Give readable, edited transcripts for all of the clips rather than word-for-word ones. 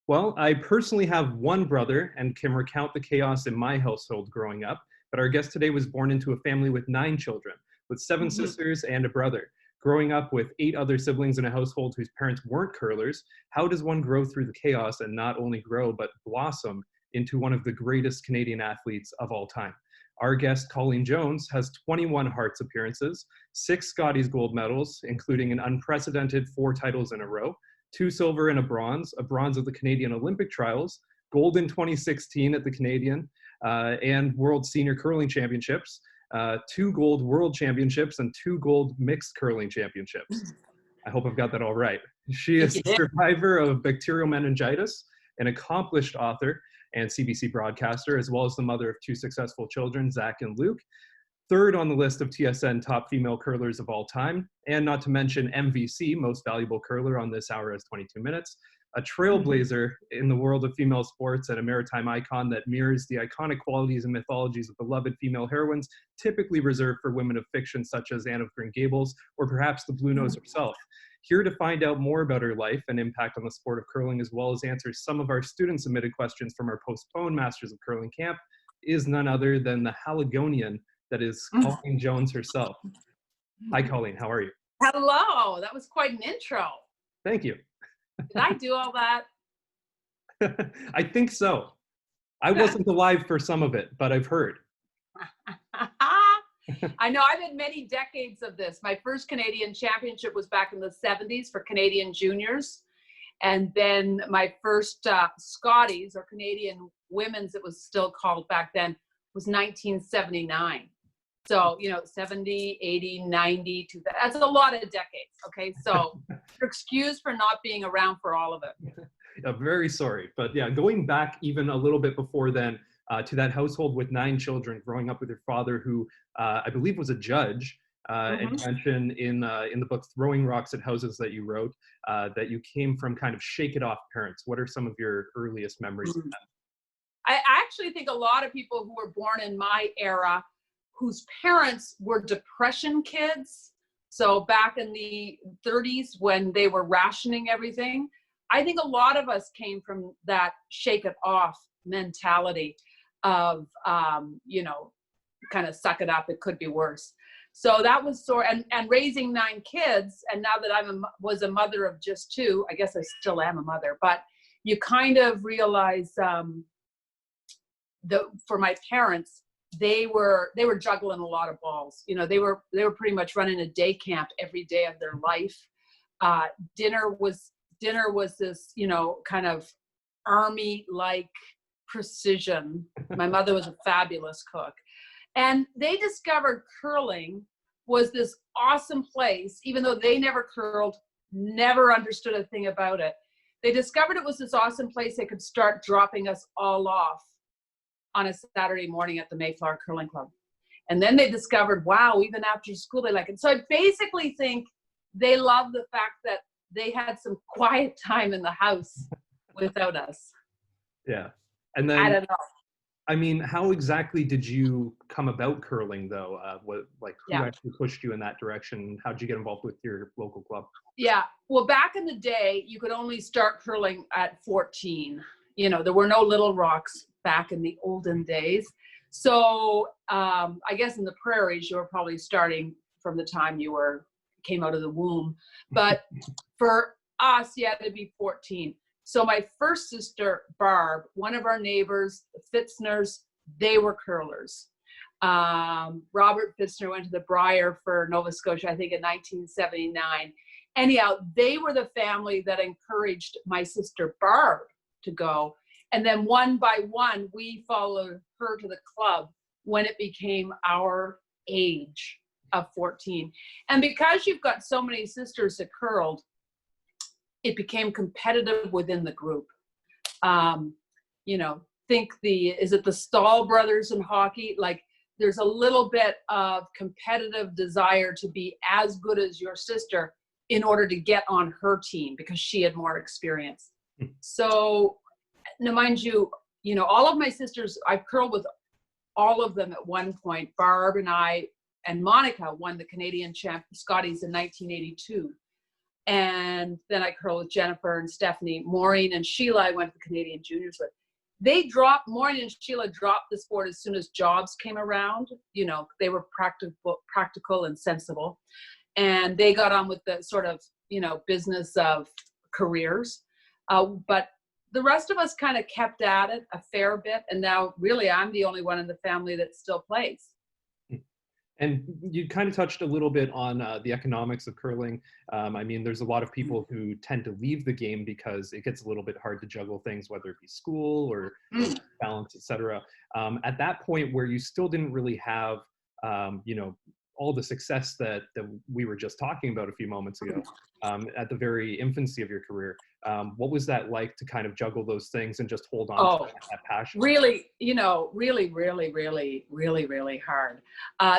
Well, I personally have one brother and can recount the chaos in my household growing up, but our guest today was born into a family with 9 children, with 7 sisters and a brother. Growing up with 8 other siblings in a household whose parents weren't curlers, how does one grow through the chaos and not only grow, but blossom into one of the greatest Canadian athletes of all time? Our guest, Colleen Jones, has 21 Hearts appearances, 6 Scotties gold medals, including an unprecedented 4 titles in a row, 2 silver and a bronze at the Canadian Olympic Trials, gold in 2016 at the Canadian and World Senior Curling Championships, 2 gold World Championships, and 2 gold mixed curling championships. I hope I've got that all right. She is a survivor of bacterial meningitis, an accomplished author and CBC broadcaster, as well as the mother of 2 successful children, Zach and Luke. Third on the list of TSN top female curlers of all time, and not to mention MVC, most valuable curler on This Hour Is 22 Minutes, a trailblazer in the world of female sports and a maritime icon that mirrors the iconic qualities and mythologies of beloved female heroines typically reserved for women of fiction such as Anne of Green Gables or perhaps the Blue Nose herself. Here to find out more about her life and impact on the sport of curling, as well as answer some of our student-submitted questions from our postponed Masters of Curling camp, is none other than the Haligonian that is Colleen Jones herself. Hi, Colleen. How are you? Hello. That was quite an intro. Thank you. Did I do all that? I think so. I wasn't alive for some of it, but I've heard. I know. I've had many decades of this. My first Canadian championship was back in the 70s for Canadian juniors. And then my first Scotties, or Canadian women's, it was still called back then, was 1979. So, 70, 80, 90, 2000. That's a lot of decades, okay? So you're excused for not being around for all of it. I'm very sorry. But yeah, going back even a little bit before then, to that household with 9 children, growing up with your father, who I believe was a judge, and you mentioned in the book Throwing Rocks at Houses that you wrote, that you came from kind of shake-it-off parents. What are some of your earliest memories of that? I actually think a lot of people who were born in my era, whose parents were Depression kids, so back in the 30s when they were rationing everything, I think a lot of us came from that shake-it-off mentality of, kind of suck it up, it could be worse. So that was and raising 9 kids, and now that I was a mother of just 2, I guess I still am a mother, but you kind of realize for my parents, they were juggling a lot of balls. They were pretty much running a day camp every day of their life. Dinner was this, kind of army-like precision. My mother was a fabulous cook. And they discovered curling was this awesome place, even though they never curled, never understood a thing about it. They discovered it was this awesome place they could start dropping us all off on a Saturday morning at the Mayflower Curling Club. And then they discovered, wow, even after school, they like it. So I basically think they love the fact that they had some quiet time in the house without us. Yeah. And then, I don't know. I mean, how exactly did you come about curling, though? Who actually pushed you in that direction? How did you get involved with your local club? Yeah. Well, back in the day, you could only start curling at 14. There were no Little Rocks back in the olden days. So I guess in the prairies, you were probably starting from the time you came out of the womb. But for us, you had to be 14. So my first sister, Barb, one of our neighbors, the Fitzners, they were curlers. Robert Fitzner went to the Briar for Nova Scotia, I think in 1979. Anyhow, they were the family that encouraged my sister Barb to go. And then one by one, we followed her to the club when it became our age of 14. And because you've got so many sisters that curled, it became competitive within the group. Is it the Stahl brothers in hockey? Like there's a little bit of competitive desire to be as good as your sister in order to get on her team because she had more experience. So now mind you, all of my sisters, I've curled with all of them at one point. Barb and I and Monica won the Canadian Scotties in 1982. And then I curled with Jennifer and Stephanie. Maureen and Sheila I went to the Canadian Juniors with. Maureen and Sheila dropped the sport as soon as jobs came around. You know, they were practical and sensible. And they got on with the sort of, you know, business of careers. But the rest of us kind of kept at it a fair bit. And now really I'm the only one in the family that still plays. And you kind of touched a little bit on the economics of curling. I mean, there's a lot of people who tend to leave the game because it gets a little bit hard to juggle things, whether it be school or balance, etc. At that point where you still didn't really have, you know, all the success that we were just talking about a few moments ago, at the very infancy of your career, what was that like to kind of juggle those things and just hold on to that passion? Really, you know, really hard.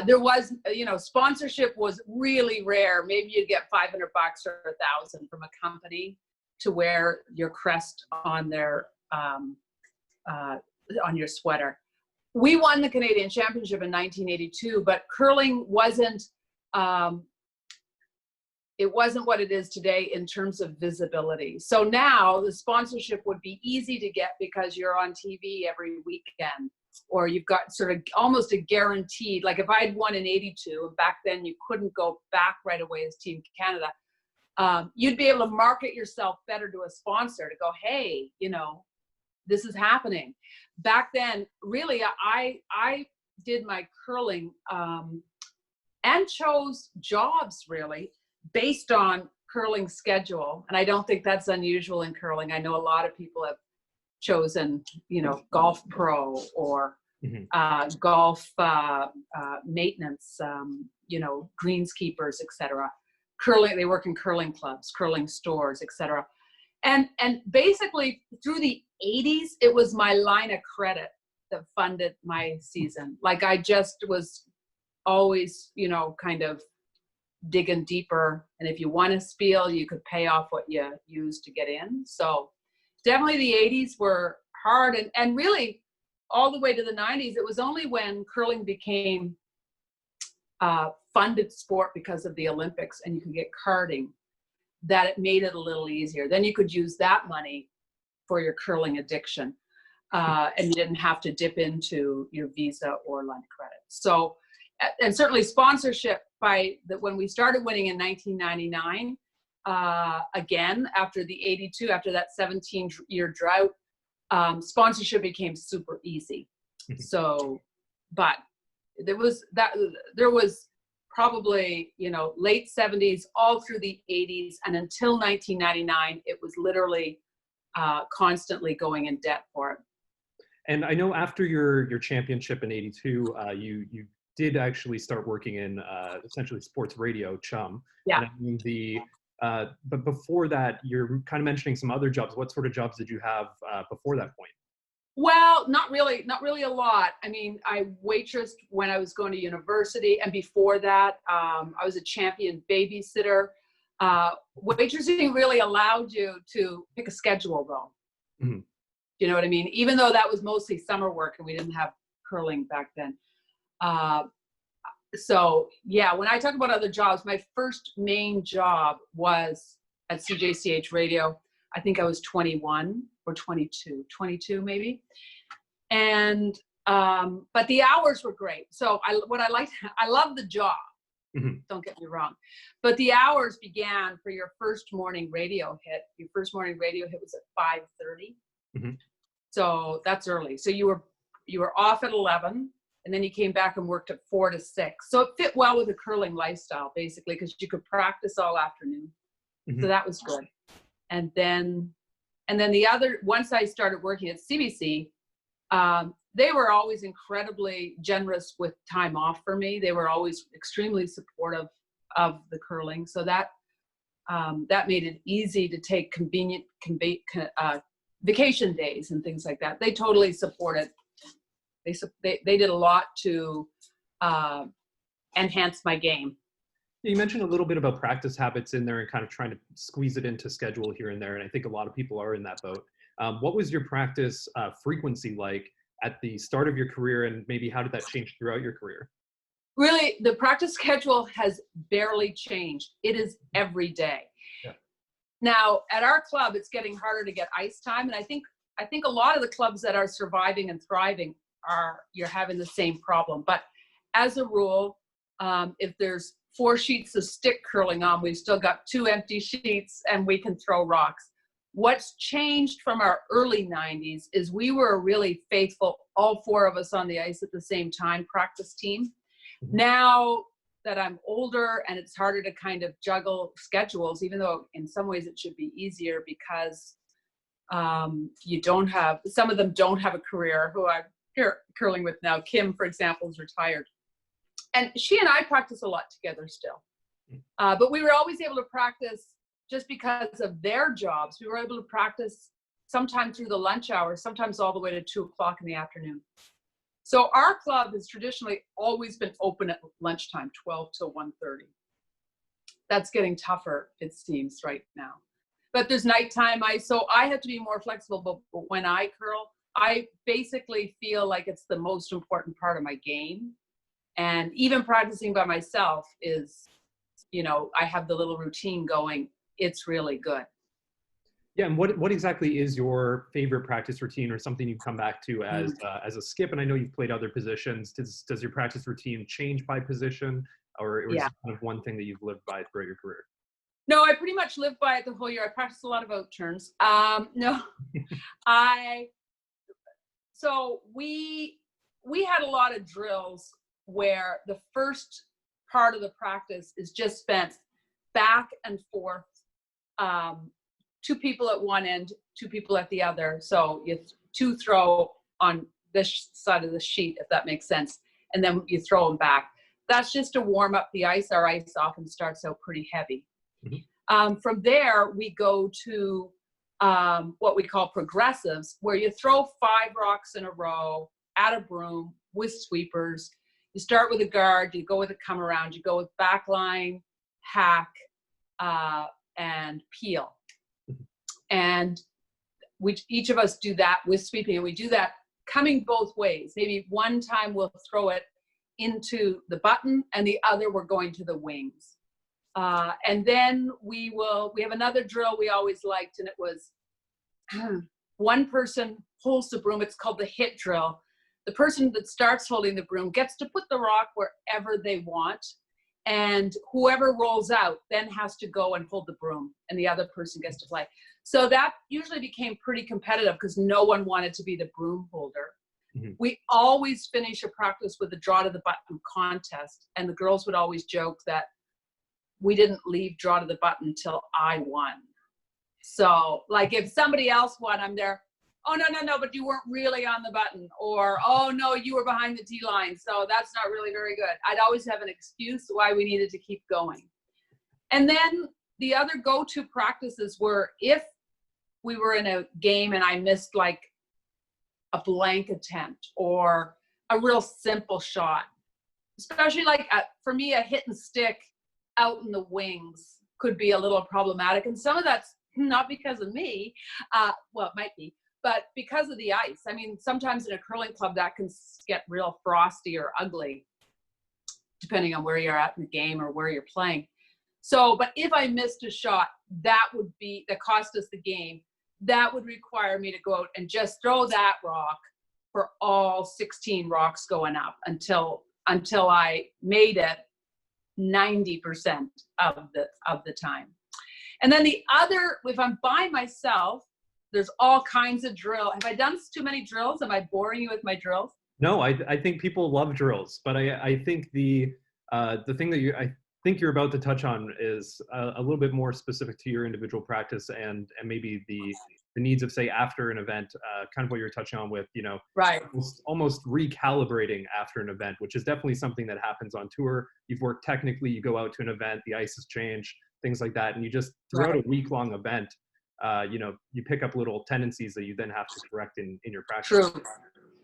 There was, you know, sponsorship was really rare. Maybe you'd get $500 or $1,000 from a company to wear your crest on their, on your sweater. We won the Canadian Championship in 1982, but curling wasn't, it wasn't what it is today in terms of visibility. So now the sponsorship would be easy to get because you're on TV every weekend, or you've got sort of almost a guaranteed, like if I'd won in 82, and back then you couldn't go back right away as Team Canada, you'd be able to market yourself better to a sponsor to go, hey, you know, this is happening. Back then, really, I did my curling and chose jobs really based on curling schedule. And I don't think that's unusual in curling. I know a lot of people have chosen, you know, golf pro or golf maintenance, you know, greenskeepers, etc. Curling, they work in curling clubs, curling stores, etc. And basically through the 80s, it was my line of credit that funded my season. Like I just was always, you know, kind of digging deeper. And if you won a spiel, you could pay off what you used to get in. So definitely the 80s were hard. And really all the way to the 90s, it was only when curling became funded sport because of the Olympics and you could get carding that it made it a little easier. Then you could use that money for your curling addiction. And you didn't have to dip into your visa or line of credit. So, and certainly sponsorship when we started winning in 1999, again, after the 82, after that 17-year drought, sponsorship became super easy. So, but there was probably, you know, late 70s, all through the 80s, and until 1999, it was literally constantly going in debt for it. And I know after your championship in 82, you did actually start working in essentially sports radio, CHUM. Yeah. And I mean but before that, you're kind of mentioning some other jobs. What sort of jobs did you have before that point? Well, not really a lot. I mean, I waitressed when I was going to university, and before that, I was a champion babysitter. Waitressing really allowed you to pick a schedule, though. Mm-hmm. You know what I mean? Even though that was mostly summer work, and we didn't have curling back then. So yeah, when I talk about other jobs, my first main job was at CJCH Radio. I think I was 21 or 22 maybe. And, but the hours were great. So I love the job. Mm-hmm. Don't get me wrong. But the hours began for your first morning radio hit. Your first morning radio hit was at 5:30. Mm-hmm. So that's early. So you were off at 11, and then you came back and worked at 4 to 6. So it fit well with the curling lifestyle, basically, because you could practice all afternoon. Mm-hmm. So that was good. And then once I started working at CBC, they were always incredibly generous with time off for me. They were always extremely supportive of the curling. So that made it easy to take convenient vacation days and things like that. They totally supported. They did a lot to enhance my game. You mentioned a little bit about practice habits in there and kind of trying to squeeze it into schedule here and there. And I think a lot of people are in that boat. What was your practice frequency like at the start of your career, and maybe how did that change throughout your career? Really, the practice schedule has barely changed. It is every day. Yeah. Now at our club, it's getting harder to get ice time. And I think a lot of the clubs that are surviving and thriving you're having the same problem. But as a rule, if there's 4 sheets of stick curling on, we've still got 2 empty sheets and we can throw rocks. What's changed from our early 90s is we were a really faithful, all 4 of us on the ice at the same time, practice team. Now that I'm older and it's harder to kind of juggle schedules, even though in some ways it should be easier because some of them don't have a career, who I'm here curling with now. Kim, for example, is retired. And she and I practice a lot together still. But we were always able to practice just because of their jobs. We were able to practice sometime through the lunch hour, sometimes all the way to 2 o'clock in the afternoon. So our club has traditionally always been open at lunchtime, 12 till 1:30. That's getting tougher, it seems, right now. But there's nighttime ice, so I have to be more flexible. But when I curl, I basically feel like it's the most important part of my game. And even practicing by myself is, I have the little routine going. It's really good. Yeah, and what exactly is your favorite practice routine, or something you come back to as a skip? And I know you've played other positions. Does your practice routine change by position, or is it kind of one thing that you've lived by throughout your career? No, I pretty much lived by it the whole year. I practiced a lot of out turns. No, so we had a lot of drills where the first part of the practice is just spent back and forth, 2 people at one end, 2 people at the other. So you 2 throw on this side of the sheet, if that makes sense, and then you throw them back. That's just to warm up the ice. Our ice often starts out pretty heavy. From there, we go to what we call progressives, where you throw 5 rocks in a row at a broom with sweepers. You start with a guard, you go with a come around, you go with backline, hack, and peel. And each of us do that with sweeping, and we do that coming both ways. Maybe one time we'll throw it into the button, and the other we're going to the wings. And then we have another drill we always liked, and it was one person holds the broom. It's called the hit drill. The person that starts holding the broom gets to put the rock wherever they want, and whoever rolls out then has to go and hold the broom, and the other person gets to play. So that usually became pretty competitive because no one wanted to be the broom holder. We always finish a practice with a draw to the button contest, and the girls would always joke that we didn't leave draw to the button until I won. So like if somebody else won, I'm there, oh, no, but you weren't really on the button. Or, oh, no, you were behind the tee line, so that's not really very good. I'd always have an excuse why we needed to keep going. And then the other go-to practices were if we were in a game and I missed like a blank attempt or a real simple shot, especially like for me, a hit and stick out in the wings could be a little problematic. And some of that's not because of me, well, it might be, but because of the ice. I mean, sometimes in a curling club that can get real frosty or ugly, depending on where you're at in the game or where you're playing. So, but if I missed a shot, that cost us the game. That would require me to go out and just throw that rock for all 16 rocks going up until I made it 90% of the time. And then the other, if I'm by myself, there's all kinds of drill. Have I done too many drills? Am I boring you with my drills? No, I think people love drills, but I think the thing that I think you're about to touch on is a little bit more specific to your individual practice and maybe the needs of, say, after an event, kind of what you're touching on with, right, almost recalibrating after an event, which is definitely something that happens on tour. You've worked technically, you go out to an event, the ice has changed, things like that, and you just throughout a week-long event, you pick up little tendencies that you then have to correct in your practice.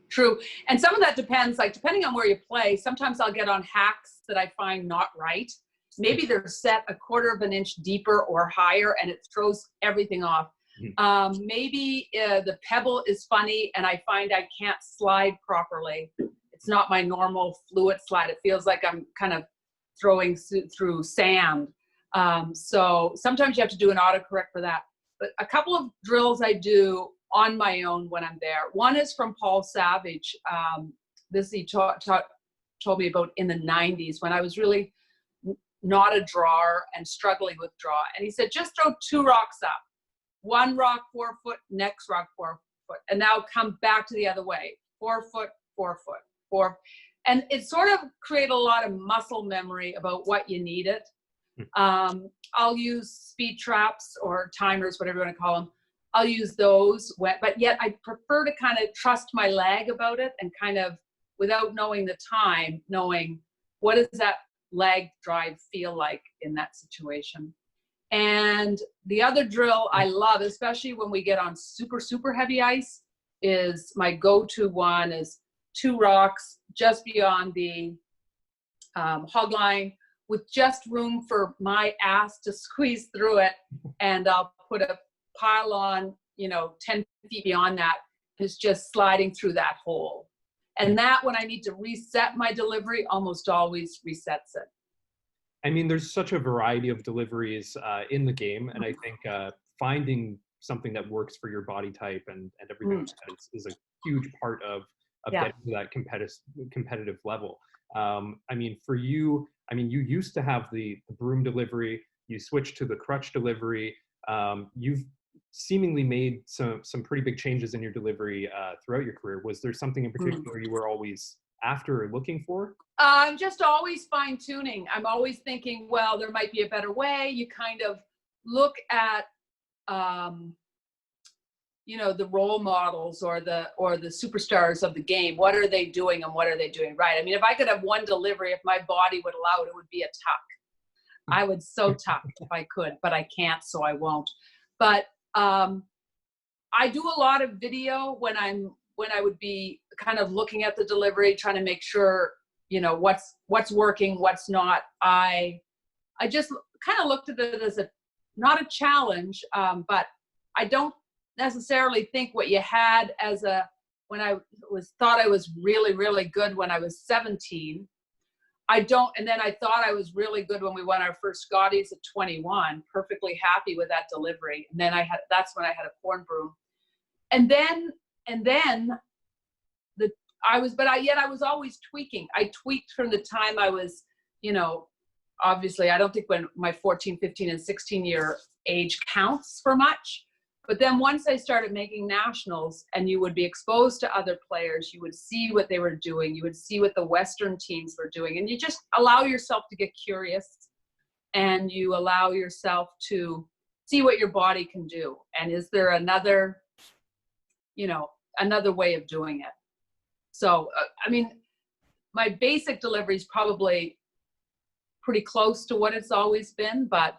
True. And some of that depends, like depending on where you play, sometimes I'll get on hacks that I find not right. Maybe they're set a quarter of an inch deeper or higher and it throws everything off. Maybe the pebble is funny and I find I can't slide properly. It's not my normal fluid slide. It feels like I'm kind of throwing through sand. So sometimes you have to do an autocorrect for that. But a couple of drills I do on my own when I'm there. One is from Paul Savage. This he told me about in the 90s when I was really not a drawer and struggling with draw. And he said, just throw 2 rocks up. 1 rock 4 foot, next rock 4 foot, and now come back to the other way. 4 foot, 4 foot, 4. And it sort of created a lot of muscle memory about what you needed. I'll use speed traps or timers, whatever you want to call them. I'll use those, but yet I prefer to kind of trust my leg about it and kind of, without knowing the time, knowing what does that leg drive feel like in that situation. And the other drill I love, especially when we get on super, super heavy ice, is my go-to one is 2 rocks just beyond the hog line with just room for my ass to squeeze through it. And I'll put a pile on, 10 feet beyond that is just sliding through that hole. And that, when I need to reset my delivery, almost always resets it. I mean, there's such a variety of deliveries in the game, and I think finding something that works for your body type and everything is a huge part of getting to that competitive level. I mean, for you, you used to have the broom delivery, you switched to the crutch delivery. You've seemingly made some pretty big changes in your delivery throughout your career. Was there something in particular you were always after or looking for? I'm just always fine tuning. I'm always thinking, well, there might be a better way. You kind of look at, the role models or the superstars of the game. What are they doing and what are they doing right? I mean, if I could have one delivery, if my body would allow it, it would be a tuck. I would so tuck if I could, but I can't, so I won't. But I do a lot of video when I would be kind of looking at the delivery, trying to make sure, what's working, what's not. I just kind of looked at it as not a challenge, but I don't necessarily think what you had when I thought I was really, really good when I was 17. And then I thought I was really good when we won our first Scotties at 21, perfectly happy with that delivery. And then that's when I had a corn broom. And then I was always tweaking. I tweaked from the time I was, obviously I don't think when my 14, 15 and 16 year age counts for much. But then once I started making nationals and you would be exposed to other players, you would see what they were doing. You would see what the Western teams were doing. And you just allow yourself to get curious and you allow yourself to see what your body can do. And is there another way of doing it? So, my basic delivery is probably pretty close to what it's always been, but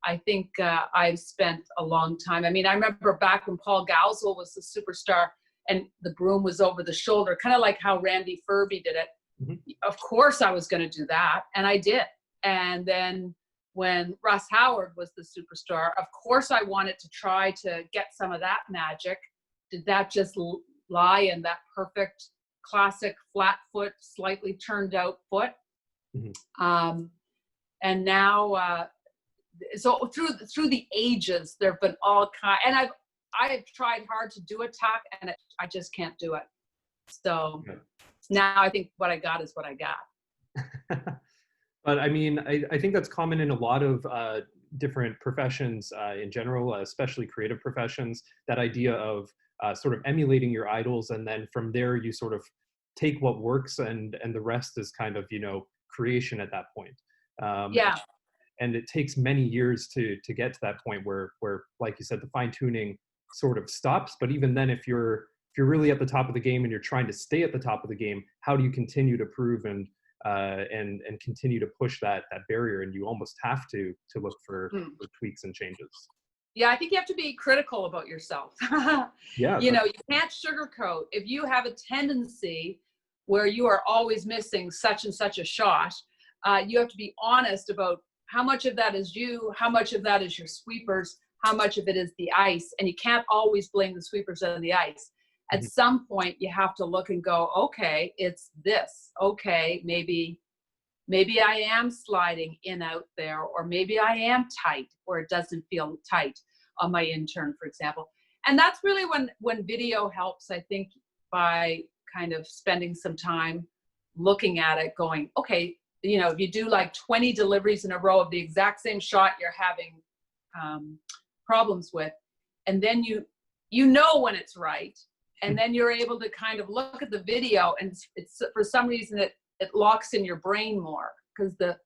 I think I've spent a long time. I remember back when Paul Gausel was the superstar and the broom was over the shoulder, kind of like how Randy Ferbey did it. Mm-hmm. Of course I was going to do that, and I did. And then when Russ Howard was the superstar, of course I wanted to try to get some of that magic. Did that just lie in that perfect classic flat foot, slightly turned out foot? Mm-hmm. And now, so through the ages, there've been all kind, and I have tried hard to do a tuck, and I just can't do it. So now I think what I got is what I got. But I think that's common in a lot of different professions in general, especially creative professions. That idea of sort of emulating your idols, and then from there you sort of take what works, and the rest is kind of creation at that point. And it takes many years to get to that point where, like you said, the fine tuning sort of stops. But even then, if you're really at the top of the game and you're trying to stay at the top of the game, how do you continue to prove and continue to push that barrier? And you almost have to look for tweaks and changes. Yeah, I think you have to be critical about yourself. Yeah, you can't sugarcoat. If you have a tendency where you are always missing such and such a shot, you have to be honest about how much of that is you, how much of that is your sweepers, how much of it is the ice. And you can't always blame the sweepers on the ice. At some point, you have to look and go, okay, it's this. Okay, maybe Maybe I am sliding in out there, or maybe I am tight, or it doesn't feel tight on my intern, for example. And that's really when video helps, I think, by kind of spending some time looking at it, going, okay, you know, if you do like 20 deliveries in a row of the exact same shot you're having problems with, and then you know when it's right, and then you're able to kind of look at the video, and it's for some reason it locks in your brain more, because the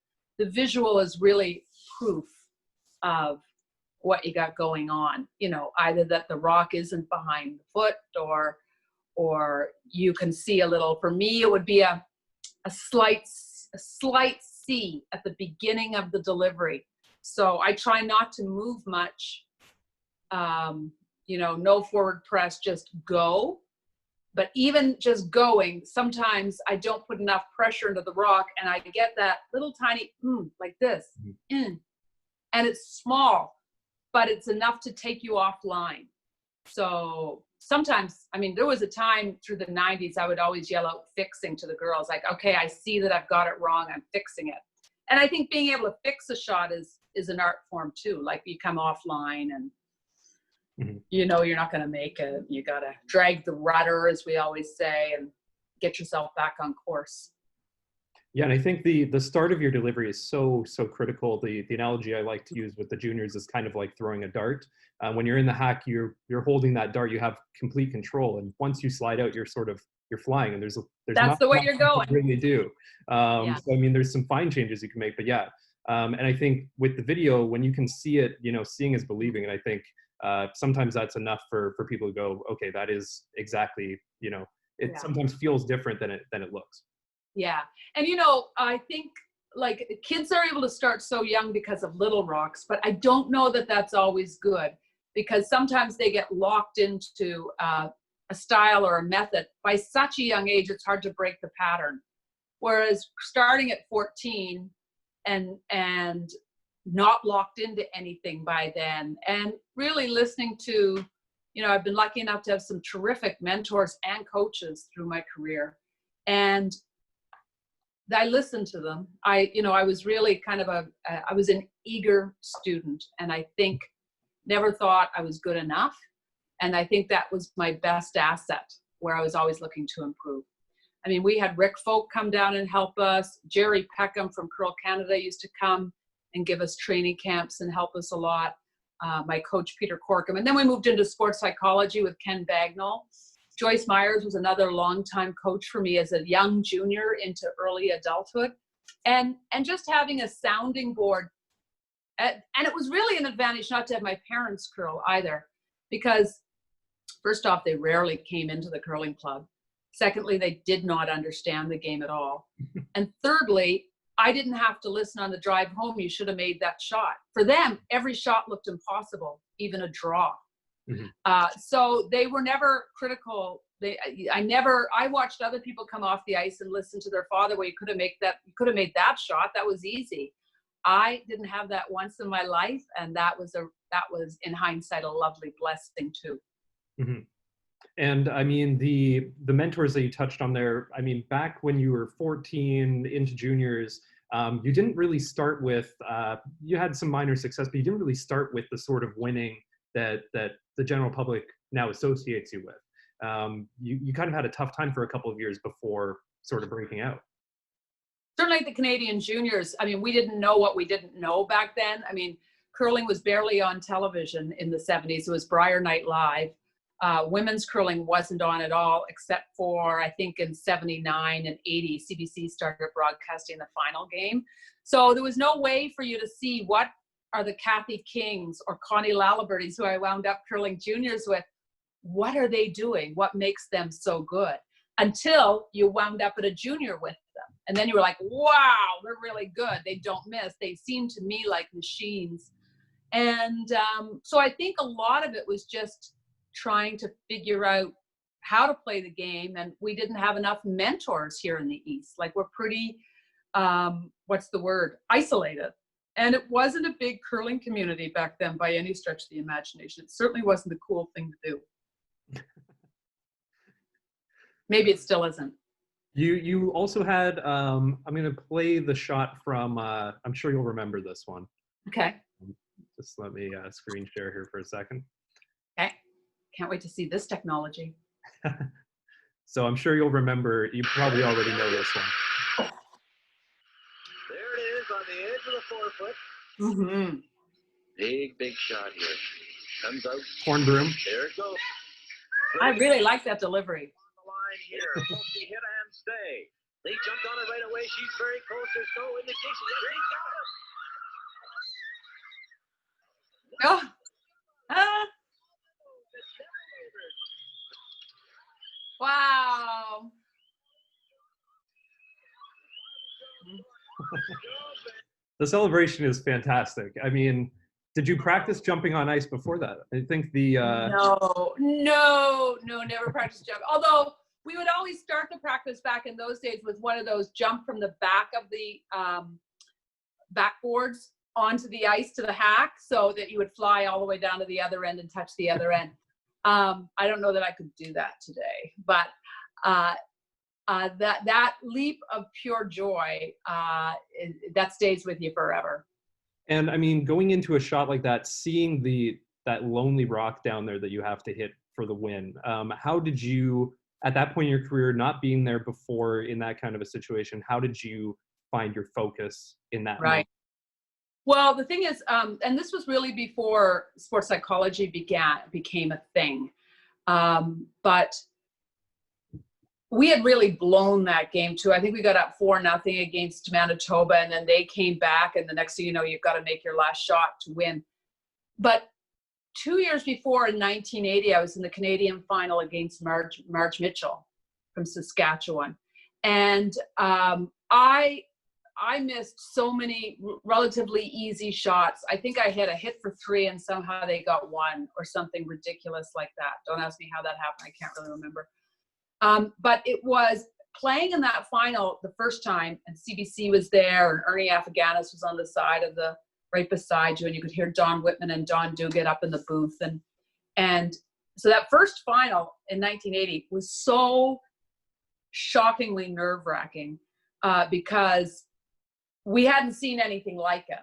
visual is really proof of what you got going on. You know, either that the rock isn't behind the foot, or you can see a little. For me, it would be a slight C at the beginning of the delivery. So I try not to move much. You know, no forward press, just go. But even just going, sometimes I don't put enough pressure into the rock, and I get that little tiny like this, and it's small, but it's enough to take you offline. So sometimes, I mean, there was a time through the 90s, I would always yell out fixing to the girls, like, okay, I see that I've got it wrong, I'm fixing it. And I think being able to fix a shot is an art form too. Like, you come offline and you know you're not going to make it. You got to drag the rudder, as we always say, and get yourself back on course. Yeah, and I think the start of your delivery is so critical. The analogy I like to use with the juniors is kind of like throwing a dart. When you're in the hack, you're holding that dart, you have complete control, and once you slide out, you're flying, and there's That's not the way much you're you going. can really do. Yeah. So I mean, there's some fine changes you can make, but yeah. And I think with the video, when you can see it, you know, seeing is believing, and I think sometimes that's enough for people to go, okay, that is exactly, you know, it sometimes feels different than it looks. Yeah. And, you know, I think like kids are able to start so young because of little rocks, but I don't know that that's always good, because sometimes they get locked into a style or a method by such a young age. It's hard to break the pattern. Whereas starting at 14 and not locked into anything by then, and really listening to, you know, I've been lucky enough to have some terrific mentors and coaches through my career, and I listened to them. I was really kind of I was an eager student, and I think never thought I was good enough. And I think that was my best asset, where I was always looking to improve. I mean, we had Rick Folk come down and help us. Jerry Peckham from Curl Canada used to come and give us training camps and help us a lot. My coach, Peter Corkum. And then we moved into sports psychology with Ken Bagnall. Joyce Myers was another longtime coach for me as a young junior into early adulthood. And just having a sounding board. And it was really an advantage not to have my parents curl either, because first off, they rarely came into the curling club. Secondly, they did not understand the game at all. And thirdly, I didn't have to listen on the drive home, you should have made that shot. For them, every shot looked impossible, even a draw. So they were never critical. I watched other people come off the ice and listen to their father, well, you could have made that shot. That was easy. I didn't have that once in my life. And that was in hindsight, a lovely blessing too. And I mean, the mentors that you touched on there, I mean, back when you were 14 into juniors, you didn't really start with, you had some minor success, but you didn't really start with the sort of winning that the general public now associates you with. You kind of had a tough time for a couple of years before sort of breaking out. Certainly the Canadian juniors, I mean, we didn't know what we didn't know back then. I mean, curling was barely on television in the 70s. It was Briar Night Live. Women's curling wasn't on at all, except for, I think, in 79 and 80, CBC started broadcasting the final game. So there was no way for you to see what are the Kathy Kings or Connie Lalibertys, who I wound up curling juniors with, what are they doing? What makes them so good? Until you wound up at a junior with them. And then you were like, wow, they're really good. They don't miss. They seem to me like machines. And so I think a lot of it was just trying to figure out how to play the game. And we didn't have enough mentors here in the East. Like, we're pretty, isolated. And it wasn't a big curling community back then by any stretch of the imagination. It certainly wasn't the cool thing to do. Maybe it still isn't. You also had, I'm going to play the shot from, I'm sure you'll remember this one. Okay. Just let me screen share here for a second. Okay. Can't wait to see this technology. So I'm sure you'll remember, you probably already know this one. There it is on the edge of the forefoot. Mm-hmm. Big shot here. Comes out. Horn broom. There it goes. I really like that delivery. The line here. Will she hit and stay? They jumped on her right away. She's very close. There's no indication. Yes, Oh. Ah. Wow. The celebration is fantastic. I mean, did you practice jumping on ice before that? I think the No, never practiced jump. Although we would always start the practice back in those days with one of those jump from the back of the backboards onto the ice to the hack, so that you would fly all the way down to the other end and touch the other end. I don't know that I could do that today, but that leap of pure joy, that stays with you forever. And I mean, going into a shot like that, seeing that lonely rock down there that you have to hit for the win, how did you, at that point in your career, not being there before in that kind of a situation, how did you find your focus in that Right. moment? Well, the thing is, and this was really before sports psychology became a thing, but we had really blown that game too. I think we got up 4-0 against Manitoba, and then they came back, and the next thing you know, you've got to make your last shot to win. But 2 years before, in 1980, I was in the Canadian final against Marge Mitchell from Saskatchewan, and I missed so many relatively easy shots. I think I hit a hit for 3, and somehow they got 1 or something ridiculous like that. Don't ask me how that happened. I can't really remember. But it was playing in that final the first time, and CBC was there, and Ernie Afghani's was on the side of the right beside you, and you could hear Don Whitman and Don Duguid up in the booth, and so that first final in 1980 was so shockingly nerve-wracking because we hadn't seen anything like it.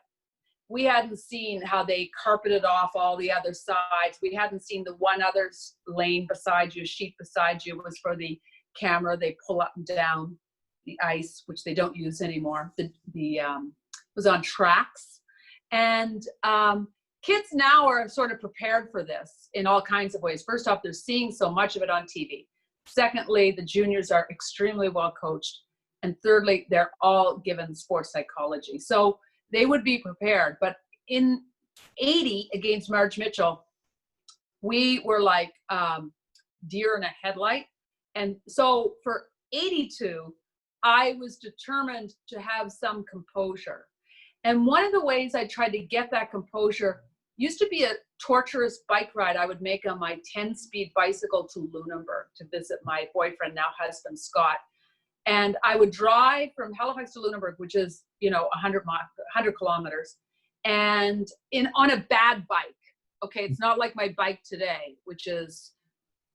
We hadn't seen how they carpeted off all the other sides. We hadn't seen the one other lane beside you, sheet beside you was for the camera. They pull up and down the ice, which they don't use anymore. Was on tracks. And kids now are sort of prepared for this in all kinds of ways. First off, they're seeing so much of it on TV. Secondly, the juniors are extremely well coached. And thirdly, they're all given sports psychology. So they would be prepared. But in 80 against Marge Mitchell, we were like deer in a headlight. And so for 82, I was determined to have some composure. And one of the ways I tried to get that composure used to be a torturous bike ride I would make on my 10-speed bicycle to Lunenburg to visit my boyfriend, now husband, Scott. And I would drive from Halifax to Lunenburg, which is, 100 kilometers, and on a bad bike. Okay, it's not like my bike today, which is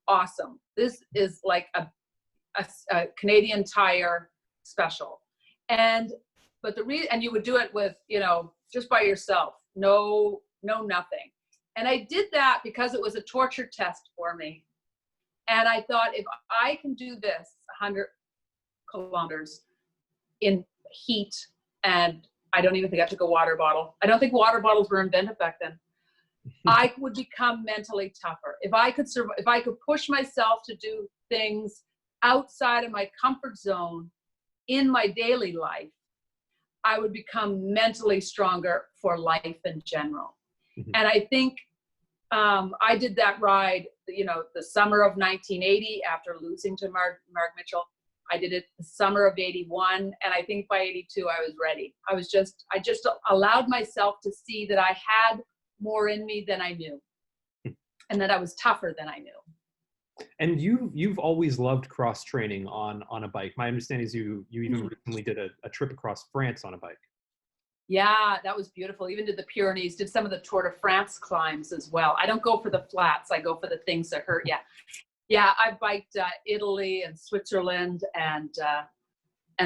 awesome. This is like a Canadian Tire special. But and you would do it with, just by yourself, no nothing. And I did that because it was a torture test for me. And I thought, if I can do this 100 kilometers in heat, and I don't even think I took a water bottle. I don't think water bottles were invented back then. I would become mentally tougher. If I could survive, if I could push myself to do things outside of my comfort zone in my daily life, I would become mentally stronger for life in general. Mm-hmm. And I think I did that ride, the summer of 1980 after losing to Mark Mitchell. I did it the summer of 81. And I think by 82, I was ready. I just allowed myself to see that I had more in me than I knew, and that I was tougher than I knew. And you've always loved cross training on a bike. My understanding is you even recently did a trip across France on a bike. Yeah, that was beautiful. Even did the Pyrenees, did some of the Tour de France climbs as well. I don't go for the flats. I go for the things that hurt you. Yeah, I've biked Italy and Switzerland and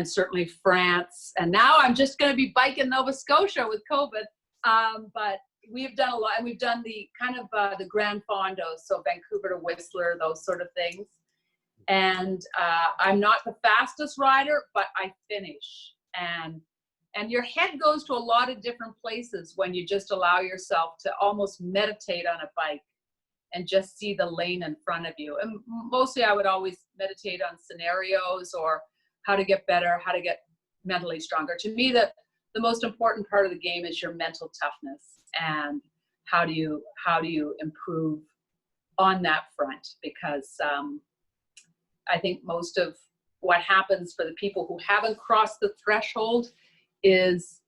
certainly France. And now I'm just going to be biking Nova Scotia with COVID. But we've done a lot, and we've done the kind of the Grand Fondos, so Vancouver to Whistler, those sort of things. And I'm not the fastest rider, but I finish. And your head goes to a lot of different places when you just allow yourself to almost meditate on a bike and just see the lane in front of you. And mostly I would always meditate on scenarios or how to get better, how to get mentally stronger. To me, the most important part of the game is your mental toughness, and how do you improve on that front? Because I think most of what happens for the people who haven't crossed the threshold is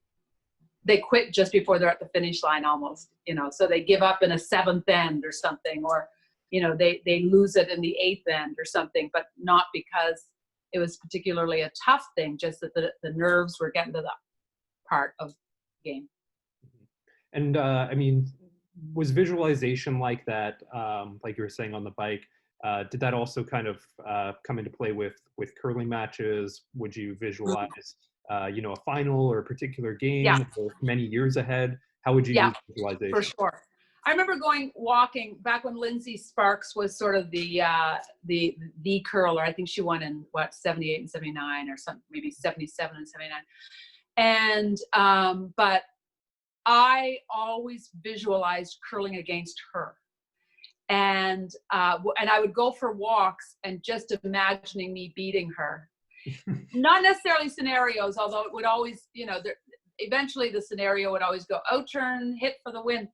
they quit just before they're at the finish line almost, so they give up in a 7th end or something, or, they lose it in the 8th end or something, but not because it was particularly a tough thing, just that the nerves were getting to the part of the game. And I mean, was visualization like that, like you were saying on the bike, did that also kind of come into play with curling matches? Would you visualize, a final or a particular game or many years ahead? How would you use visualization? For sure. I remember walking back when Lindsay Sparks was sort of the curler. I think she won in 78 and 79 or something, maybe 77 and 79. And but I always visualized curling against her. And I would go for walks and just imagining me beating her. Not necessarily scenarios, although it would always, eventually the scenario would always go out turn, hit for the win.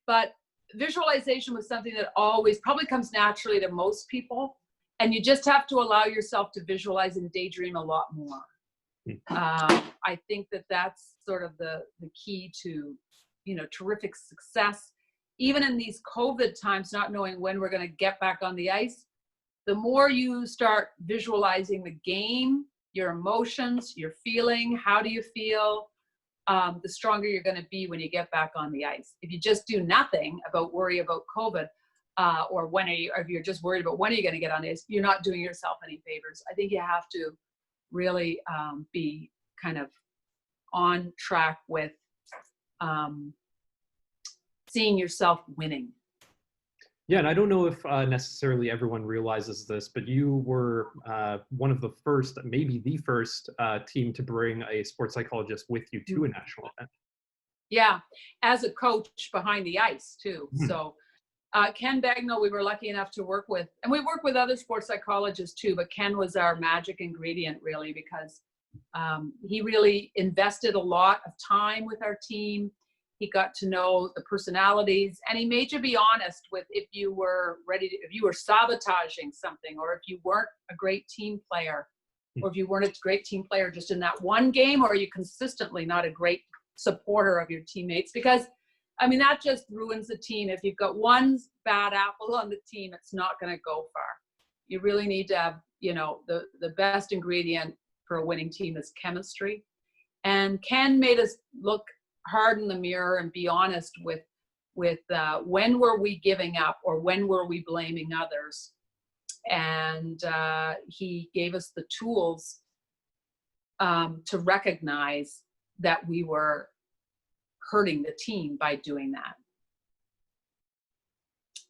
But visualization was something that always probably comes naturally to most people. And you just have to allow yourself to visualize and daydream a lot more. I think that's sort of the key to, terrific success. Even in these COVID times, not knowing when we're going to get back on the ice, the more you start visualizing the game, your emotions, your feeling, how do you feel, the stronger you're going to be when you get back on the ice. If you just do nothing worry about COVID, or if you're just worried about when are you going to get on the ice, you're not doing yourself any favors. I think you have to really be kind of on track with seeing yourself winning. Yeah, and I don't know if necessarily everyone realizes this, but you were one of the first, maybe the first team to bring a sports psychologist with you to a national event. Yeah, as a coach behind the ice too. Mm-hmm. So Ken Bagnall, we were lucky enough to work with, and we work with other sports psychologists too, but Ken was our magic ingredient really, because he really invested a lot of time with our team. He got to know the personalities, and he made you be honest with if you were sabotaging something, or if you weren't a great team player, or if you weren't a great team player just in that one game, or are you consistently not a great supporter of your teammates? Because, I mean, that just ruins the team. If you've got one bad apple on the team, it's not going to go far. You really need to have, the best ingredient for a winning team is chemistry. And Ken made us look hard in the mirror and be honest with when were we giving up, or when were we blaming others. And he gave us the tools to recognize that we were hurting the team by doing that.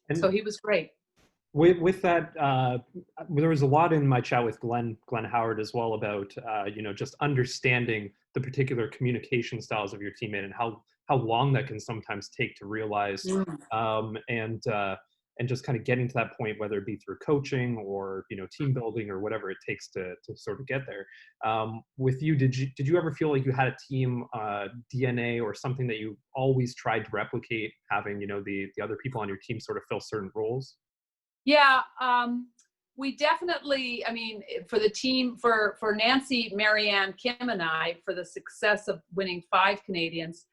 And so he was great. With that, there was a lot in my chat with Glenn Howard as well about, just understanding the particular communication styles of your teammate and how long that can sometimes take to realize, and just kind of getting to that point, whether it be through coaching or, team building or whatever it takes to sort of get there. With you, did you ever feel like you had a team DNA or something that you always tried to replicate, having, the other people on your team sort of fill certain roles? Yeah, we definitely, for the team, for Nancy, Marianne, Kim, and I, for the success of winning 5 Canadians,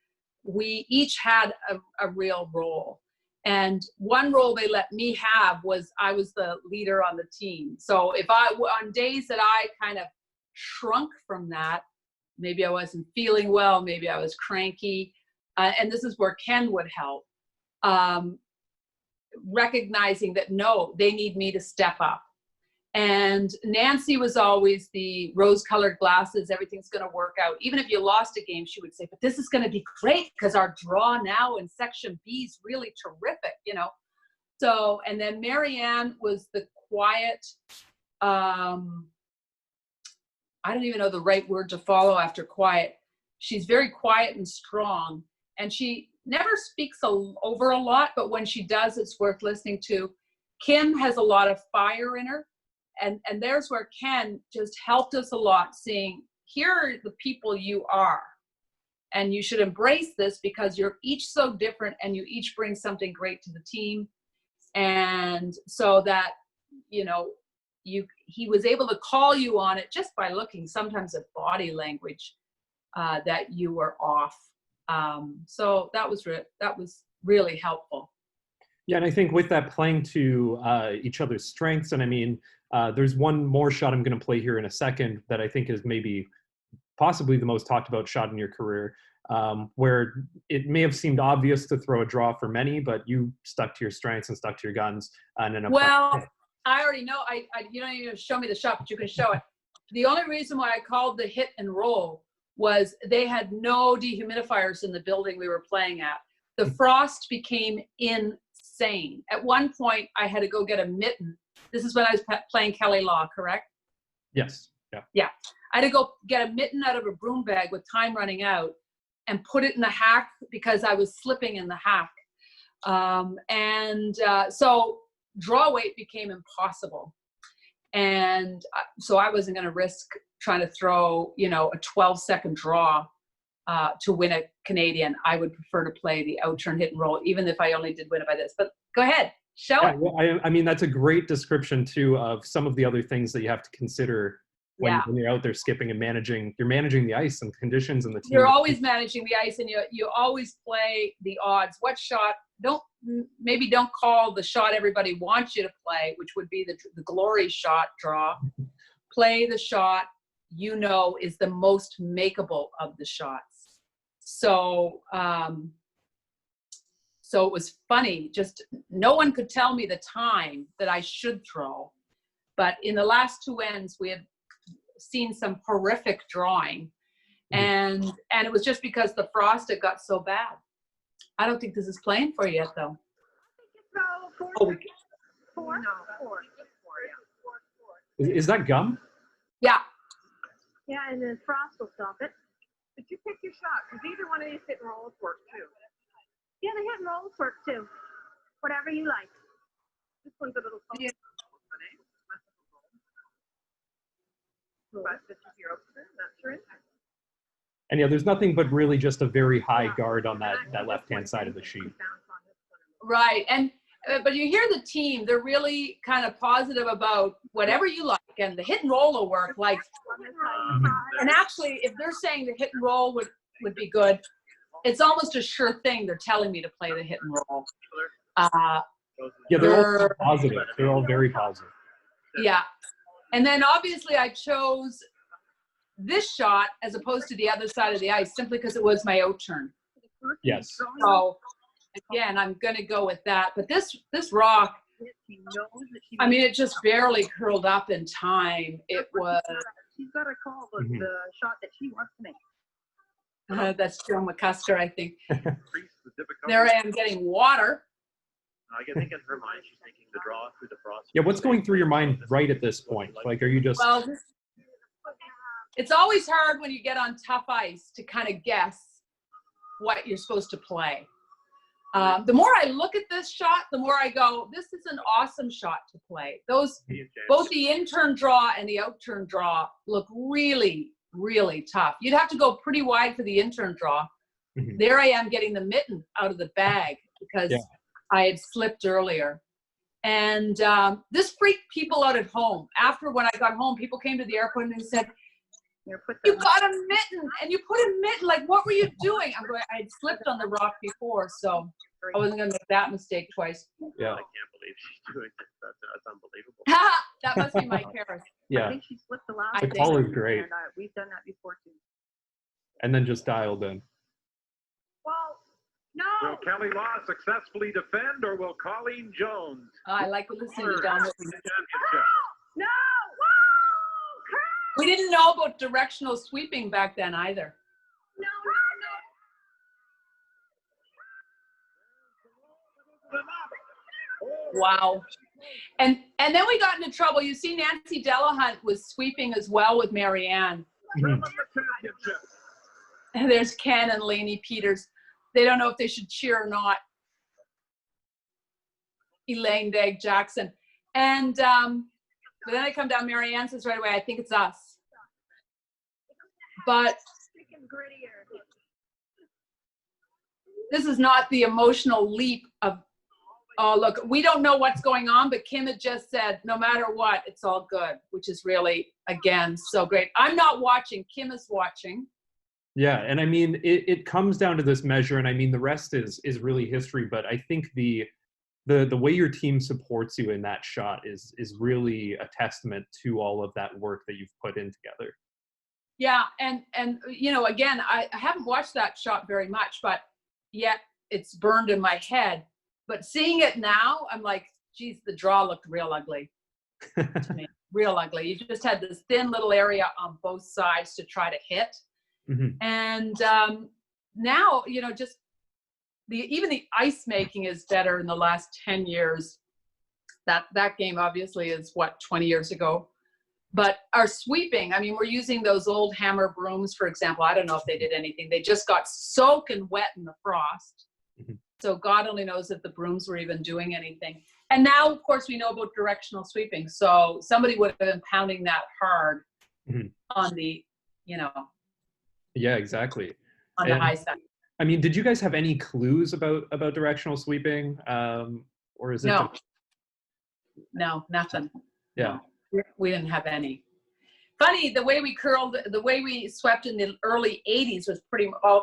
we each had a real role. And one role they let me have was I was the leader on the team. So on days that I kind of shrunk from that, maybe I wasn't feeling well, maybe I was cranky, and this is where Ken would help. recognizing that, no, they need me to step up. And Nancy was always the rose-colored glasses, everything's going to work out. Even if you lost a game, she would say, but this is going to be great because our draw now in section B is really terrific, you know. So, and then Marianne was the quiet, I don't even know the right word to follow after quiet. She's very quiet and strong, and she never speaks over a lot, but when she does, it's worth listening to. Kim has a lot of fire in her. And there's where Ken just helped us a lot, seeing here are the people you are. And you should embrace this because you're each so different and you each bring something great to the team. And so that, you know, he was able to call you on it just by looking sometimes at body language that you were off. So that was really helpful. Yeah, and I think with that, playing to each other's strengths, and I mean, there's one more shot I'm going to play here in a second that I think is maybe possibly the most talked about shot in your career, where it may have seemed obvious to throw a draw for many, but you stuck to your strengths and stuck to your guns. Well, I already know. You don't even show me the shot, but you can show it. The only reason why I called the hit and roll was they had no dehumidifiers in the building we were playing at. The frost became insane. At one point, I had to go get a mitten. This is when I was playing Kelly Law, correct? Yes. Yeah. Yeah. I had to go get a mitten out of a broom bag with time running out and put it in the hack because I was slipping in the hack. So draw weight became impossible. And so I wasn't going to risk trying to throw, you know, a 12-second draw to win a Canadian. I would prefer to play the out-turn hit and roll, even if I only did win it by this. But go ahead, show it. Well, I mean, that's a great description, too, of some of the other things that you have to consider when you're out there skipping and managing. You're managing the ice and conditions and the team. You're always managing the ice, and you always play the odds. What shot? Maybe don't call the shot everybody wants you to play, which would be the glory shot draw. Play the shot you know is the most makeable of the shots. So so it was funny. Just no one could tell me the time that I should throw. But in the last two ends, we had seen some horrific drawing, and it was just because the frost had got so bad. I don't think this is playing for you yet, though. Four. Is that gum? Yeah. Yeah, and then frost will stop it. But you pick your shot, because either one of these hit and rolls work too. Yeah, the hit and rolls work too. Whatever you like. This one's a little funny. But this is your opener, that's your inside. And yeah, there's nothing but really just a very high guard on that left-hand side of the sheet. Right. And but you hear the team, they're really kind of positive about whatever you like, and the hit and roll will work. Like, and actually, if they're saying the hit and roll would be good, it's almost a sure thing they're telling me to play the hit and roll. Yeah, they're all positive. They're all very positive. Yeah. And then obviously I chose this shot as opposed to the other side of the ice simply because it was my out turn. Yes. So again, I'm going to go with that. But this rock, I mean, it just barely curled up in time. It was. She's got to call the shot that she wants to make. That's Joe McCusker, I think. There I am getting water. I think in her mind, she's thinking the draw through the frost. Yeah, what's going through your mind right at this point? Like, are you just... Well, it's always hard when you get on tough ice to kind of guess what you're supposed to play. The more I look at this shot, the more I go, this is an awesome shot to play. Both the in-turn draw and the out-turn draw look really, really tough. You'd have to go pretty wide for the in-turn draw. There I am getting the mitten out of the bag because I had slipped earlier. And this freaked people out at home. After when I got home, people came to the airport and they said, you got a mitten and you put a mitten. Like, what were you doing? I had slipped on the rock before, so I wasn't going to make that mistake twice. Yeah. I can't believe she's doing this. That's unbelievable. That must be Mike Harris. Yeah. I think she slipped the last The call is great. And, we've done that before too. And then just dialed in. Well, Will Kelly Law successfully defend, or will Colleen Jones I like listening to third Don. the championship? No! Whoa! We didn't know about directional sweeping back then either. No, Wow. And then we got into trouble. You see, Nancy Delahunt was sweeping as well with Marianne. Women's championship. And there's Ken and Lainey Peters. They don't know if they should cheer or not. Elaine Dag Jackson. And but then I come down, Marianne says right away, I think it's us. But freaking grittier. this is not the emotional leap of, oh, look, we don't know what's going on, but Kim had just said, no matter what, it's all good, which is really, again, so great. I'm not watching. Kim is watching. Yeah, and I mean, it comes down to this measure, and I mean, the rest is really history, but I think the way your team supports you in that shot is really a testament to all of that work that you've put in together. Yeah, and you know, again, I haven't watched that shot very much, but yet it's burned in my head. But seeing it now, I'm like, geez, the draw looked real ugly to me, real ugly. You just had this thin little area on both sides to try to hit. Mm-hmm. And now, you know, just even the ice making is better in the last 10 years. That game obviously is what, 20 years ago. But our sweeping, I mean, we're using those old hammer brooms, for example. I don't know if they did anything. They just got soaking wet in the frost. Mm-hmm. So God only knows if the brooms were even doing anything. And now, of course, we know about directional sweeping. So somebody would have been pounding that hard Mm-hmm. on the, you know, Yeah, exactly. on the high side. I mean, did you guys have any clues about directional sweeping, or is it? No. Just... No, nothing. Yeah. No, we didn't have any. Funny, the way we curled, the way we swept in the early 80s was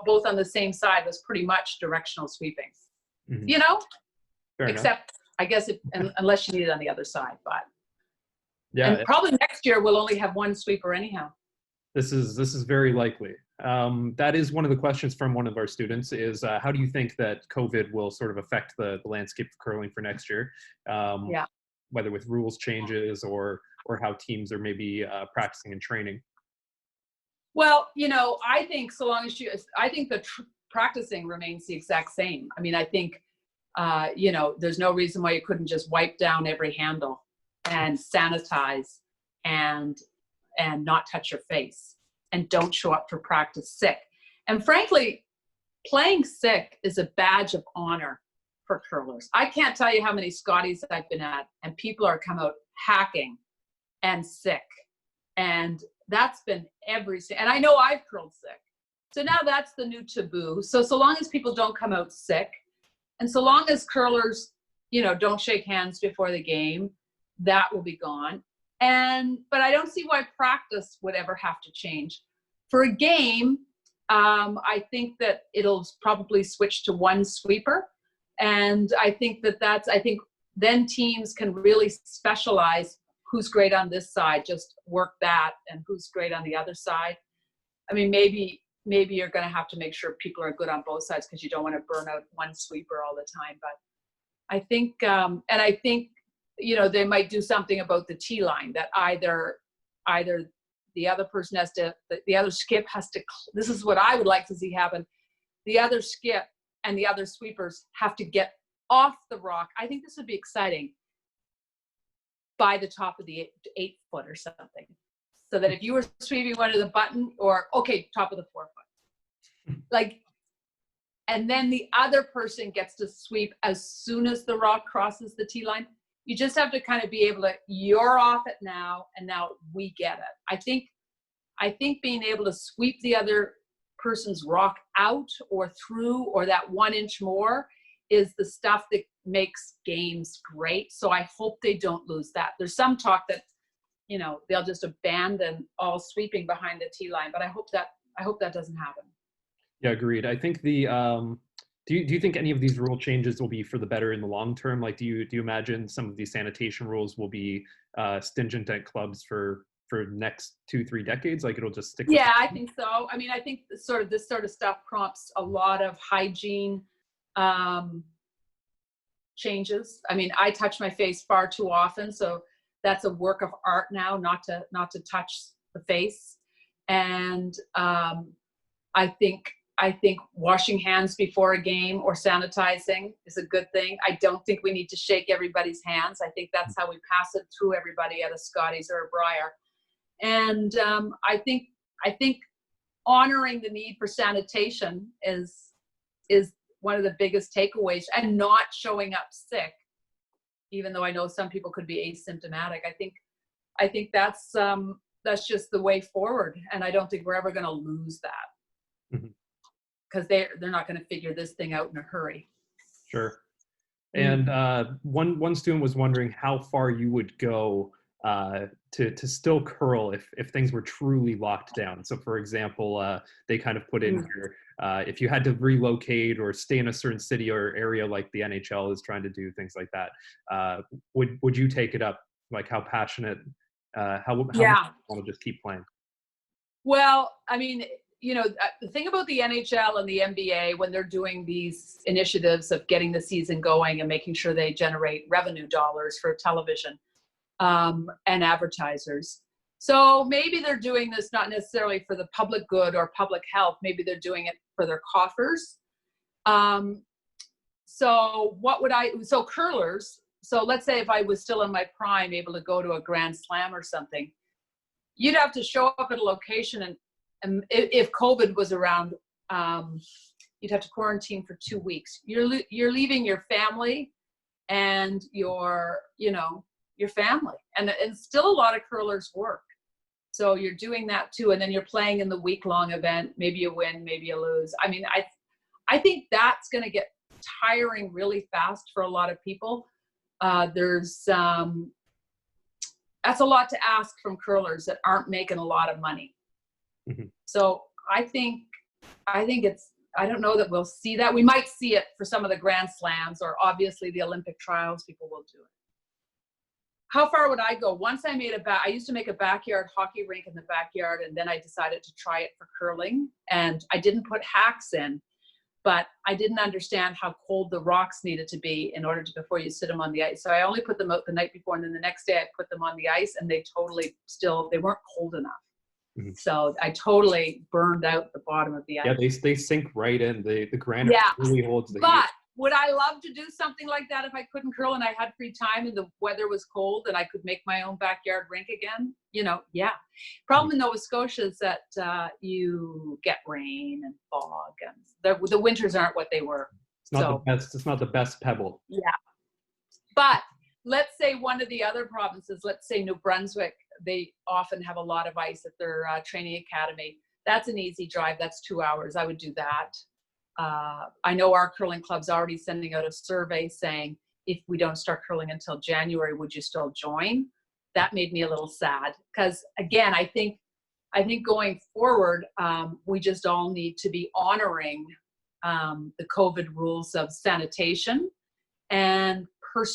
both on the same side, was pretty much directional sweeping. Mm-hmm. You know? Fair Except, I guess, unless you need it on the other side. But yeah, and probably next year we'll only have one sweeper anyhow. this is very likely. That is one of the questions from one of our students is how do you think that COVID will sort of affect the landscape of curling for next year? Yeah. Whether with rules changes or how teams are maybe practicing and training. Well, you know, I think so long as I think the practicing remains the exact same. I mean, I think, you know, there's no reason why you couldn't just wipe down every handle and sanitize and not touch your face and don't show up for practice sick. And frankly, playing sick is a badge of honor for curlers. I can't tell you how many Scotties I've been at and people are come out hacking and sick. And that's been and I know I've curled sick. So now that's the new taboo. So long as people don't come out sick and so long as curlers, you know, don't shake hands before the game, that will be gone. But I don't see why practice would ever have to change. For a game, I think that it'll probably switch to one sweeper. And I think I think then teams can really specialize who's great on this side, just work that, and who's great on the other side. I mean, maybe you're going to have to make sure people are good on both sides because you don't want to burn out one sweeper all the time. But I think, you know, they might do something about the tee line that either the other person has to, the other skip has to, this is what I would like to see happen. The other skip and the other sweepers have to get off the rock. I think this would be exciting by the top of the 8 foot or something. So that if you were sweeping one of the button top of the 4 foot, like, and then the other person gets to sweep as soon as the rock crosses the tee line. You just have to kind of be able to, you're off it now, and now we get it. I think being able to sweep the other person's rock out or through or that 1 inch more is the stuff that makes games great. So I hope they don't lose that. There's some talk that, you know, they'll just abandon all sweeping behind the tee line, but I hope that doesn't happen. Yeah, agreed. I think do you think any of these rule changes will be for the better in the long term? Like, do you imagine some of these sanitation rules will be stringent at clubs for next 2-3 decades? Like, it'll just stick. Yeah, I think so. I mean, I think this sort of stuff prompts a lot of hygiene changes. I mean, I touch my face far too often, so that's a work of art now, not to touch the face. And I think washing hands before a game or sanitizing is a good thing. I don't think we need to shake everybody's hands. I think that's how we pass it through everybody at a Scotties or a Briar. And I think honoring the need for sanitation is one of the biggest takeaways, and not showing up sick, even though I know some people could be asymptomatic. I think that's just the way forward, and I don't think we're ever going to lose that, because they're not going to figure this thing out in a hurry. Sure. And one student was wondering how far you would go to still curl if things were truly locked down. So for example, they kind of put in here, if you had to relocate or stay in a certain city or area like the NHL is trying to do, things like that, would you take it up? Like how passionate, how much do you want to just keep playing? Well, I mean, you know, the thing about the NHL and the NBA, when they're doing these initiatives of getting the season going and making sure they generate revenue dollars for television and advertisers. So maybe they're doing this not necessarily for the public good or public health. Maybe they're doing it for their coffers. So curlers, so let's say if I was still in my prime, able to go to a Grand Slam or something, you'd have to show up at a location, and if COVID was around, you'd have to quarantine for 2 weeks. You're leaving your family and your family, and still a lot of curlers work. So you're doing that too, and then you're playing in the week-long event. Maybe you win, maybe you lose. I mean, I think that's going to get tiring really fast for a lot of people. That's a lot to ask from curlers that aren't making a lot of money. So I think it's, I don't know that we'll see that. We might see it for some of the Grand Slams, or obviously the Olympic trials, people will do it. How far would I go? Once I used to make a backyard hockey rink in the backyard, and then I decided to try it for curling, and I didn't put hacks in, but I didn't understand how cold the rocks needed to be in order to, before you sit them on the ice. So I only put them out the night before, and then the next day I put them on the ice, and they weren't cold enough. So I totally burned out the bottom of the ice. Yeah, they sink right in. The granite really holds the heat. But would I love to do something like that if I couldn't curl and I had free time and the weather was cold and I could make my own backyard rink again? You know, yeah. Problem in Nova Scotia is that you get rain and fog, and the winters aren't what they were. It's not the best. It's not the best pebble. Yeah. But let's say one of the other provinces, let's say New Brunswick, they often have a lot of ice at their training academy. That's an easy drive. That's 2 hours. I would do that. I know our curling club's already sending out a survey saying, if we don't start curling until January, would you still join? That made me a little sad, because again, I think going forward, we just all need to be honoring the COVID rules of sanitation, and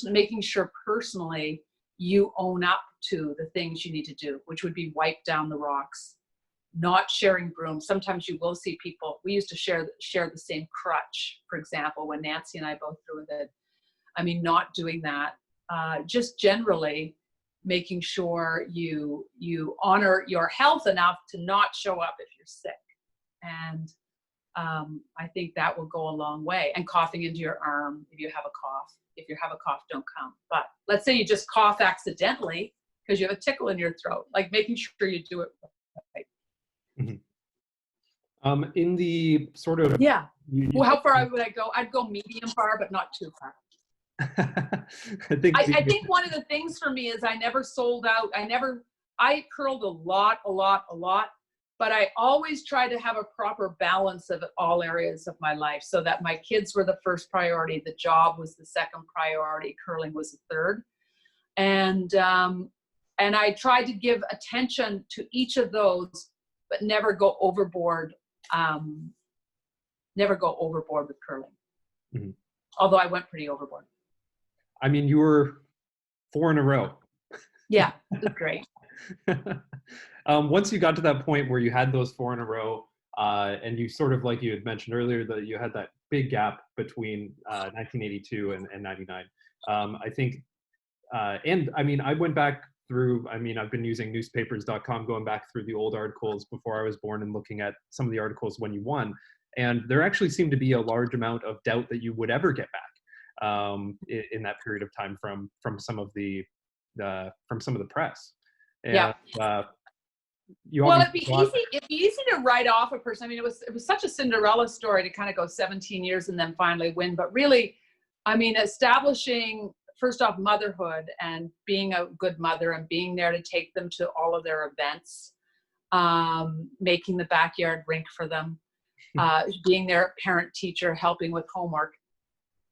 making sure personally you own up to the things you need to do, which would be wipe down the rocks, not sharing brooms. Sometimes you will see people, we used to share the same crutch, for example, when Nancy and I both threw it. I mean, not doing that, just generally making sure you honor your health enough to not show up if you're sick. And I think that will go a long way. And coughing into your arm if you have a cough. If you have a cough, don't come. But let's say you just cough accidentally because you have a tickle in your throat, like making sure you do it right. In the sort of well, how far would I go? I'd go medium far, but not too far. I think one of the things for me is I never sold out. I curled a lot, but I always try to have a proper balance of all areas of my life, so that my kids were the first priority, the job was the second priority, curling was the third, and I tried to give attention to each of those, but never go overboard. Never go overboard with curling. Although I went pretty overboard. I mean, you were 4 in a row. Yeah, it was great. Once you got to that point where you had those 4 in a row, and you sort of, like you had mentioned earlier, that you had that big gap between 1982 and 99. I think, and I mean, I went back through, I mean, I've been using newspapers.com, going back through the old articles before I was born and looking at some of the articles when you won. And there actually seemed to be a large amount of doubt that you would ever get back in that period of time from some of the press. And, Yeah. you Well, obviously it'd be easy to write off a person. I mean, it was such a Cinderella story to kind of go 17 years and then finally win. But really, I mean, establishing, first off, motherhood and being a good mother and being there to take them to all of their events, making the backyard rink for them, being their parent teacher, helping with homework,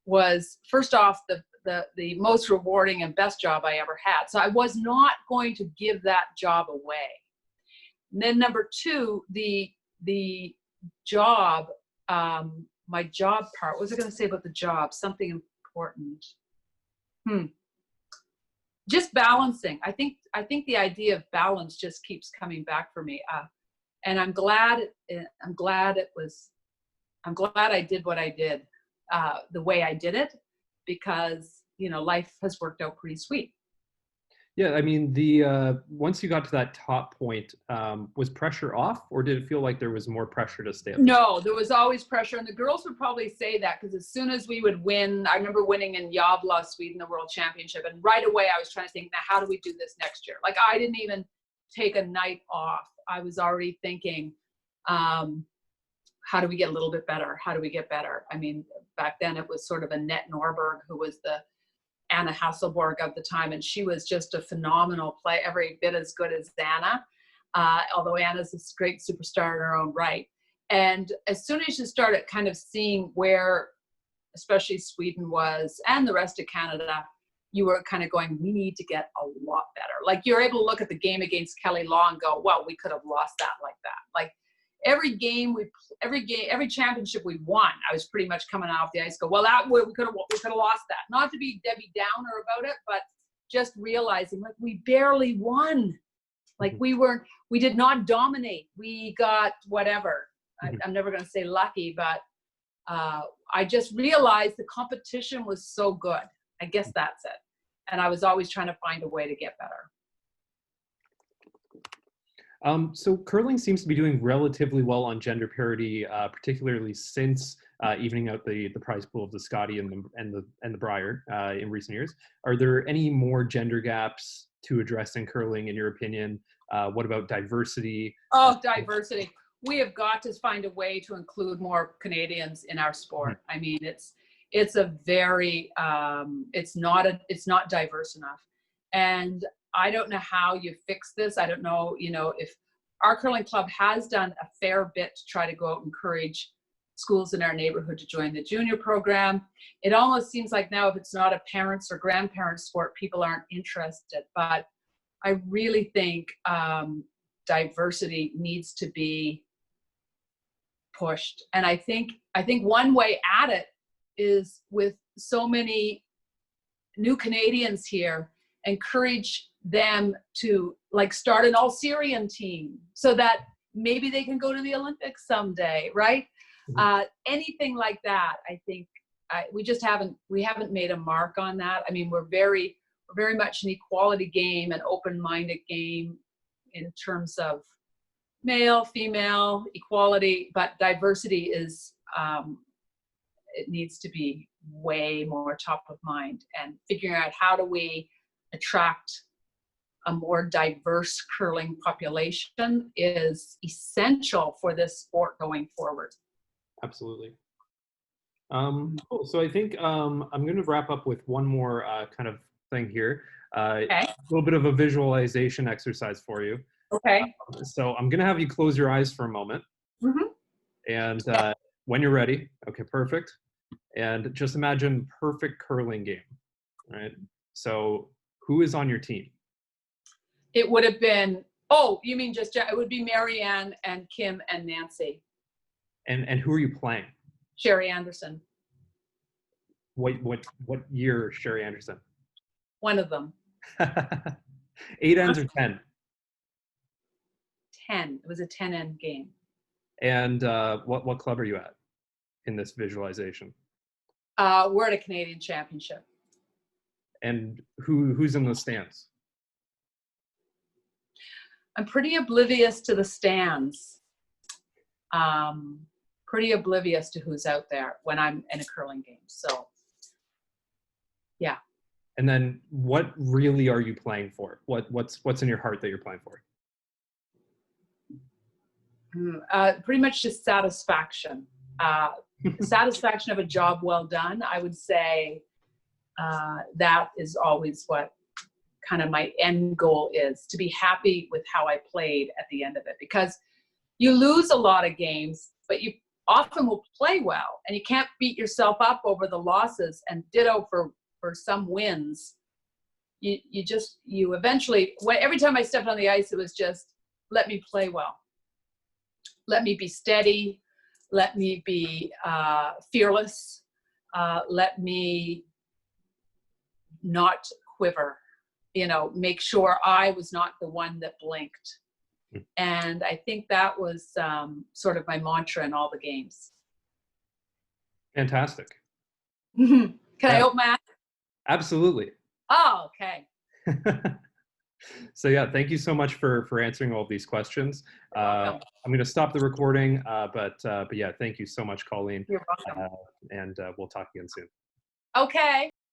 was first off the most rewarding and best job I ever had. So I was not going to give that job away. And then number two, the job, my job part, what was I going to say about the job? Something important. Just balancing. I think the idea of balance just keeps coming back for me. And I'm glad I did what I did, the way I did it, because, you know, life has worked out pretty sweet. Yeah, I mean, once you got to that top point, was pressure off, or did it feel like there was more pressure to stay up? No, there was always pressure, and the girls would probably say that, because as soon as we would win, I remember winning in Gävle, Sweden, the World Championship, and right away I was trying to think, now how do we do this next year? Like, I didn't even take a night off. I was already thinking, how do we get a little bit better? How do we get better? I mean, back then it was sort of Annette Norberg, who was the Anna Hasselborg of the time, and she was just a phenomenal play, every bit as good as Anna, although Anna's a great superstar in her own right. And as soon as you started kind of seeing where, especially Sweden was, and the rest of Canada, you were kind of going, we need to get a lot better. Like, you're able to look at the game against Kelly Law and go, well, we could have lost that like that. Like, every every championship we won, I was pretty much coming off the ice, go, well, we could have lost that. Not to be Debbie Downer about it, but just realizing, like, we barely won. Like, we did not dominate. We got whatever. I'm never going to say lucky, but I just realized the competition was so good. I guess that's it. And I was always trying to find a way to get better. So curling seems to be doing relatively well on gender parity, particularly since evening out the prize pool of the Scotty and the Brier in recent years. Are there any more gender gaps to address in curling, in your opinion? What about diversity? Oh, diversity. We have got to find a way to include more Canadians in our sport. I mean, it's a very it's not diverse enough. And I don't know how you fix this. I don't know, you know, if our curling club has done a fair bit to try to go out and encourage schools in our neighborhood to join the junior program. It almost seems like now, if it's not a parents or grandparents sport, people aren't interested. But I really think diversity needs to be pushed. And I think one way at it is, with so many new Canadians here, encourage them to, like, start an all-Syrian team so that maybe they can go to the Olympics someday, right? Anything like that. I think we haven't made a mark on that. I mean, we're very much an equality game, an open-minded game in terms of male, female, equality, but diversity is, it needs to be way more top of mind, and figuring out how do we attract a more diverse curling population is essential for this sport going forward. Absolutely. Cool. So I think I'm going to wrap up with one more kind of thing here. Okay. A little bit of a visualization exercise for you. Okay. So I'm going to have you close your eyes for a moment. And when you're ready, okay, perfect. And just imagine perfect curling game, right? So who is on your team? It would have been, oh, you mean just, it would be Marianne and Kim and Nancy. And who are you playing? Sherry Anderson. What year, Sherry Anderson? One of them. 8 ends or 10? 10. It was a 10-end game. And what club are you at? in this visualization? We're at a Canadian championship. And who's in the stands? I'm pretty oblivious to the stands. Pretty oblivious to who's out there when I'm in a curling game. So, yeah. And then what really are you playing for? What's in your heart that you're playing for? Pretty much just satisfaction. Satisfaction of a job well done. I would say that is always what kind of my end goal is, to be happy with how I played at the end of it. Because you lose a lot of games, but you often will play well, and you can't beat yourself up over the losses, and ditto for some wins. You eventually, every time I stepped on the ice, it was just, let me play well. Let me be steady. Let me be fearless. Let me not quiver. Make sure I was not the one that blinked. And I think that was sort of my mantra in all the games. Fantastic. Can I open my eyes? Absolutely. Oh, okay. So yeah, thank you so much for answering all these questions. I'm going to stop the recording, but yeah, thank you so much, Colleen. You're welcome. And we'll talk again soon. Okay.